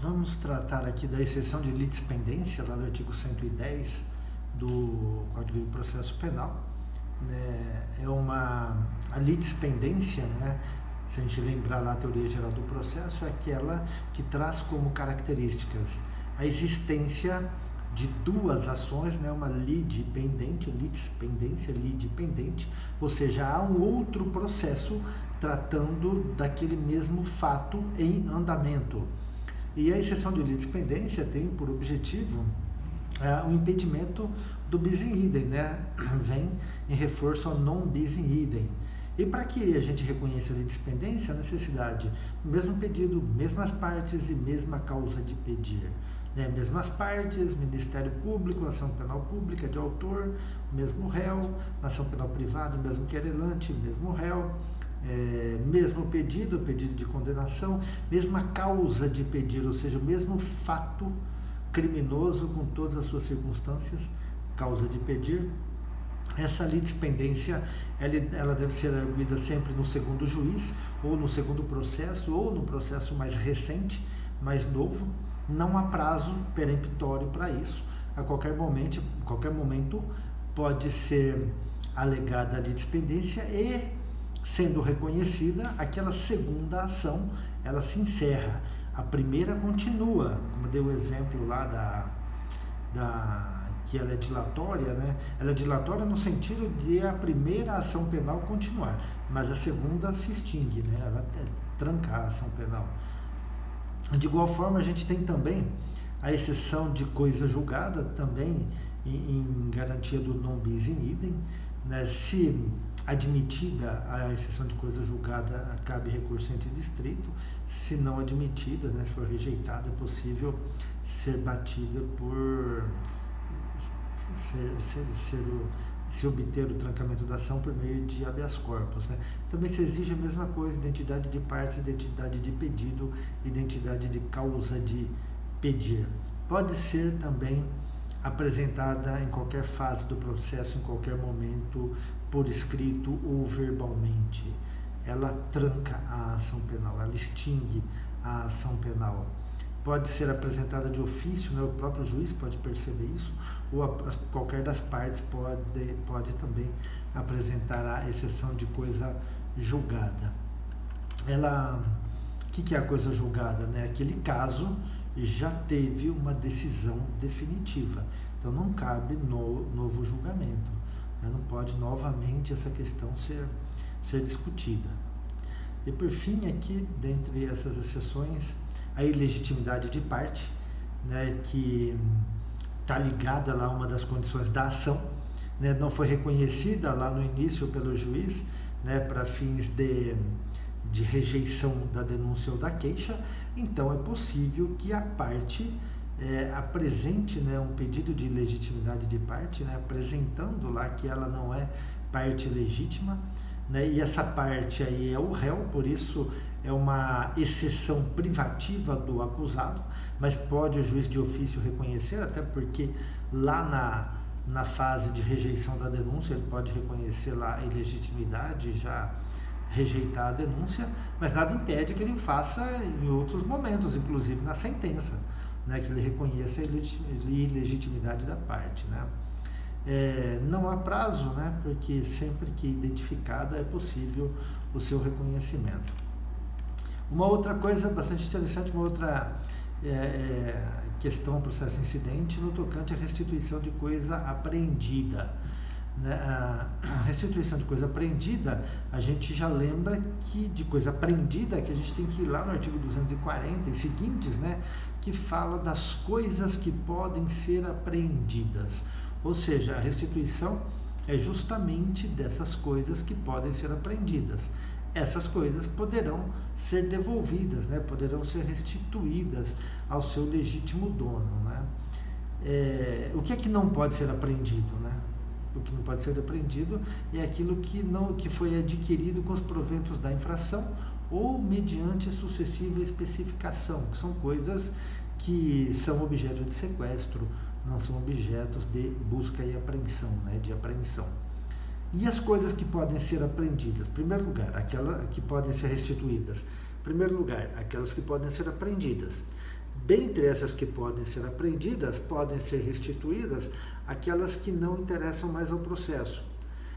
Vamos tratar aqui da exceção de litispendência, lá do artigo 110 do Código de Processo Penal. A litispendência, né, se a gente lembrar lá a teoria geral do processo, é aquela que traz como características a existência de duas ações, né, uma lide pendente, litispendência, lide pendente, ou seja, há um outro processo tratando daquele mesmo fato em andamento. E a exceção de litispendência tem por objetivo o impedimento do bis in idem, né? Vem em reforço ao non bis in idem. E para que a gente reconheça a litispendência, a necessidade do mesmo pedido, mesmas partes e mesma causa de pedir. Né? Mesmas partes, Ministério Público, ação penal pública de autor, mesmo réu, ação penal privada, mesmo querelante, mesmo réu. Mesmo pedido de condenação, mesma causa de pedir, ou seja, o mesmo fato criminoso com todas as suas circunstâncias, causa de pedir. Essa litispendência, ela deve ser arguida sempre no segundo juiz, ou no segundo processo, ou no processo mais recente, mais novo. Não há prazo peremptório para isso. A qualquer momento pode ser alegada a litispendência e, sendo reconhecida, aquela segunda ação, ela se encerra. A primeira continua, como deu o exemplo lá que ela é dilatória, né? Ela é dilatória no sentido de a primeira ação penal continuar, mas a segunda se extingue, né? Ela tranca a ação penal. De igual forma, a gente tem também a exceção de coisa julgada, também em garantia do non bis in idem, né? Se admitida a exceção de coisa julgada, cabe recurso se não admitida, né, se for rejeitada, é possível ser batida por se obter o trancamento da ação por meio de habeas corpus. Né? Também se exige a mesma coisa, identidade de partes, identidade de pedido, identidade de causa de pedir. Pode ser também apresentada em qualquer fase do processo, em qualquer momento, por escrito ou verbalmente. Ela tranca a ação penal, ela extingue a ação penal. Pode ser apresentada de ofício, né? O próprio juiz pode perceber isso, ou qualquer das partes pode também apresentar a exceção de coisa julgada. O que é a coisa julgada? Né? Aquele caso já teve uma decisão definitiva, então não cabe novo julgamento, né? Não pode novamente essa questão ser discutida. E por fim, aqui, dentre essas exceções, a ilegitimidade de parte, né, que está ligada lá a uma das condições da ação, né, não foi reconhecida lá no início pelo juiz, né, para fins de rejeição da denúncia ou da queixa. Então é possível que a parte apresente, né, um pedido de legitimidade de parte, né, apresentando lá que ela não é parte legítima, né, e essa parte aí é o réu, por isso é uma exceção privativa do acusado, mas pode o juiz de ofício reconhecer, até porque lá na fase de rejeição da denúncia ele pode reconhecer lá a ilegitimidade, já rejeitar a denúncia, mas nada impede que ele o faça em outros momentos, inclusive na sentença, né, que ele reconheça a ilegitimidade da parte, né. Não há prazo, né, porque sempre que identificada é possível o seu reconhecimento. Uma outra coisa bastante interessante, uma outra questão, processo incidente, no tocante à restituição de coisa apreendida. A restituição de coisa apreendida, a gente já lembra que de coisa apreendida, que a gente tem que ir lá no artigo 240 e seguintes, né, que fala das coisas que podem ser apreendidas. Ou seja, a restituição é justamente dessas coisas que podem ser apreendidas. Essas coisas poderão ser devolvidas, né, poderão ser restituídas ao seu legítimo dono. Né? O que é que não pode ser apreendido? Né? O que não pode ser apreendido é aquilo que foi adquirido com os proventos da infração ou mediante sucessiva especificação, que são coisas que são objeto de sequestro, não são objetos de busca e apreensão, né, de apreensão. E as coisas que podem ser apreendidas? Em primeiro lugar, aquelas que podem ser restituídas. Em primeiro lugar, aquelas que podem ser apreendidas Dentre essas que podem ser apreendidas, podem ser restituídas aquelas que não interessam mais ao processo,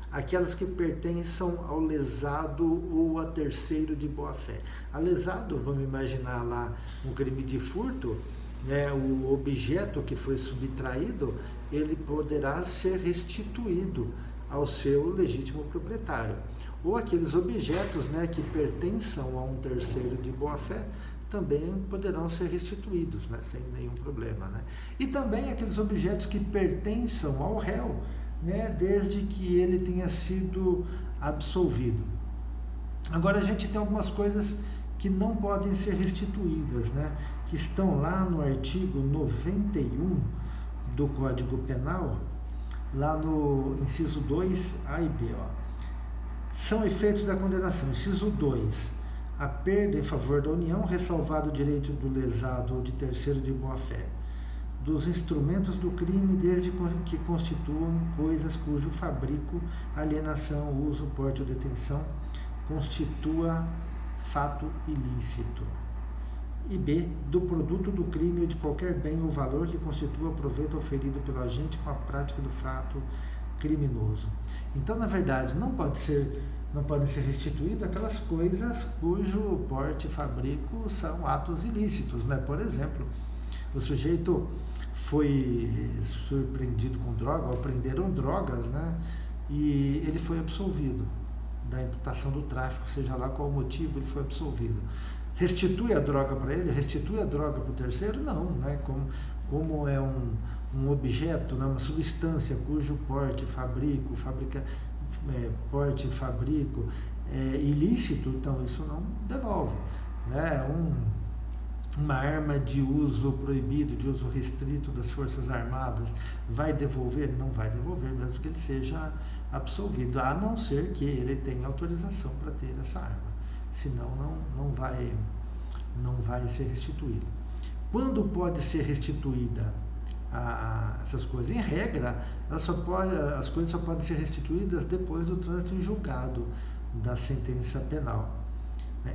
aquelas que pertençam ao lesado ou a terceiro de boa-fé. A lesado, vamos imaginar lá um crime de furto, né, o objeto que foi subtraído, ele poderá ser restituído ao seu legítimo proprietário. Ou aqueles objetos, né, que pertençam a um terceiro de boa-fé, também poderão ser restituídos, né, sem nenhum problema, né? E também aqueles objetos que pertençam ao réu, né, desde que ele tenha sido absolvido. Agora a gente tem algumas coisas que não podem ser restituídas, né, que estão lá no artigo 91 do Código Penal, lá no inciso 2, A e B, ó. São efeitos da condenação. Inciso 2, a perda em favor da União, ressalvado o direito do lesado ou de terceiro de boa-fé, dos instrumentos do crime, desde que constituam coisas cujo fabrico, alienação, uso, porte ou detenção constitua fato ilícito. E B, do produto do crime ou de qualquer bem ou valor que constitua proveito oferido pelo agente com a prática do fato criminoso. Então, na verdade, não podem ser restituídas aquelas coisas cujo porte e fabrico são atos ilícitos, né? Por exemplo, o sujeito foi surpreendido com droga, ou apreenderam drogas, né? E ele foi absolvido da imputação do tráfico, seja lá qual o motivo, ele foi absolvido. Restitui a droga para ele? Restitui a droga para o terceiro? Não, né? Como é um objeto, né? Uma substância cujo porte, porte, fabrico é ilícito, então isso não devolve, né? Uma arma de uso proibido, de uso restrito das Forças Armadas, vai devolver? Não vai devolver, mesmo que ele seja absolvido, a não ser que ele tenha autorização para ter essa arma, senão não vai ser restituído. Quando pode ser restituída essas coisas? Em regra, as coisas só podem ser restituídas depois do trânsito em julgado da sentença penal.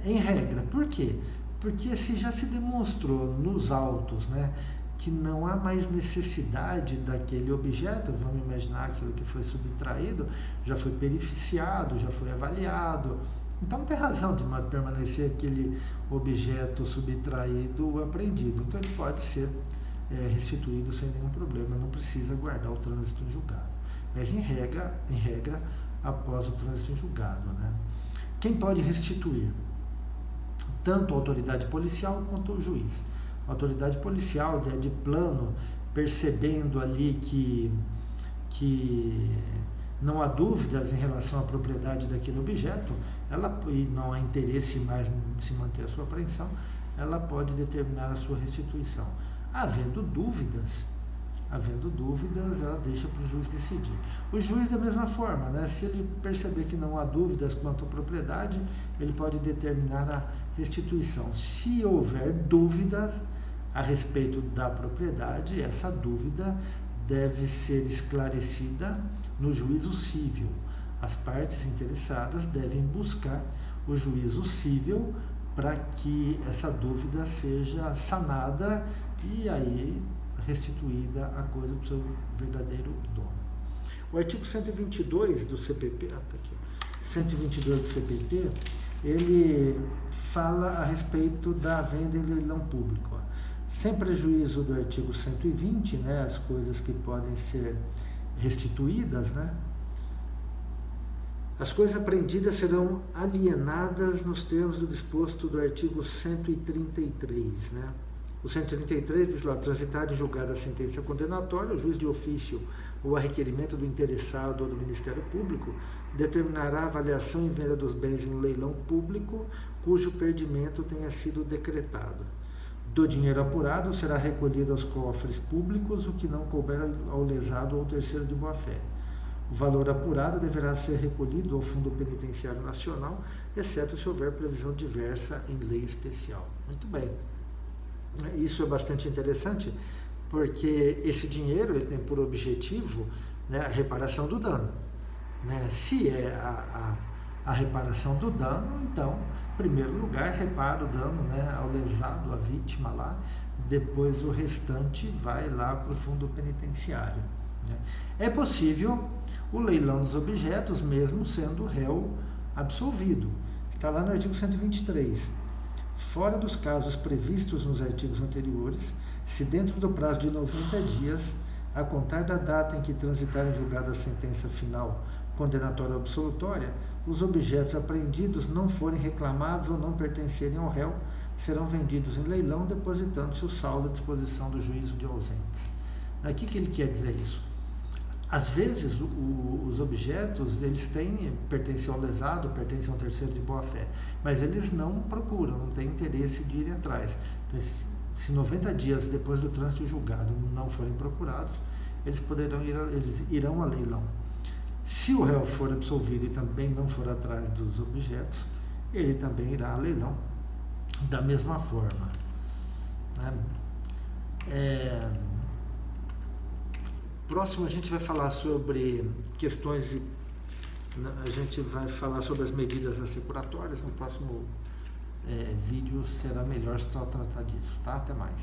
Em regra, por quê? Porque se já se demonstrou nos autos, né, que não há mais necessidade daquele objeto, vamos imaginar aquilo que foi subtraído, já foi periciado, já foi avaliado, então não tem razão de permanecer aquele objeto subtraído apreendido, então ele pode ser restituído sem nenhum problema, não precisa guardar o trânsito em julgado, mas em regra, após o trânsito em julgado, né? Quem pode restituir? Tanto a autoridade policial quanto o juiz. A autoridade policial, de plano, percebendo ali que não há dúvidas em relação à propriedade daquele objeto, e não há interesse mais em se manter a sua apreensão, ela pode determinar a sua restituição. Havendo dúvidas, ela deixa para o juiz decidir. O juiz, da mesma forma, né, se ele perceber que não há dúvidas quanto à propriedade, ele pode determinar a restituição. Se houver dúvidas a respeito da propriedade, essa dúvida deve ser esclarecida no juízo cível. As partes interessadas devem buscar o juízo cível para que essa dúvida seja sanada e aí restituída a coisa para o seu verdadeiro dono. O artigo 122 do CPP, 122 do CPP, ele fala a respeito da venda em leilão público. Ó. Sem prejuízo do artigo 120, né, as coisas que podem ser restituídas, né, as coisas apreendidas serão alienadas nos termos do disposto do artigo 133, né? O 133 diz lá, transitada e julgada a sentença condenatória, o juiz de ofício ou a requerimento do interessado ou do Ministério Público determinará a avaliação e venda dos bens em leilão público cujo perdimento tenha sido decretado. Do dinheiro apurado será recolhido aos cofres públicos o que não couber ao lesado ou terceiro de boa-fé. O valor apurado deverá ser recolhido ao Fundo Penitenciário Nacional, exceto se houver previsão diversa em lei especial. Muito bem. Isso é bastante interessante, porque esse dinheiro ele tem por objetivo, né, a reparação do dano. Né? Se é a reparação do dano, então Em primeiro lugar, repara o dano, né, ao lesado, à vítima lá, depois o restante vai lá para o fundo penitenciário, né? É possível o leilão dos objetos mesmo sendo o réu absolvido. Está lá no artigo 123. Fora dos casos previstos nos artigos anteriores, se dentro do prazo de 90 dias, a contar da data em que transitar em julgado a sentença final condenatória ou absolutória, os objetos apreendidos não forem reclamados ou não pertencerem ao réu, serão vendidos em leilão, depositando-se o saldo à disposição do juízo de ausentes. O que ele quer dizer isso? Às vezes, os objetos, eles pertencem ao lesado, pertencem ao terceiro de boa-fé, mas eles não procuram, não têm interesse de ir atrás. Então, se 90 dias depois do trânsito julgado não forem procurados, eles irão a leilão. Se o réu for absolvido e também não for atrás dos objetos, ele também irá a leilão da mesma forma, né? Próximo a gente vai falar sobre questões, a gente vai falar sobre as medidas assecuratórias. No próximo vídeo será melhor só tratar disso, tá? Até mais.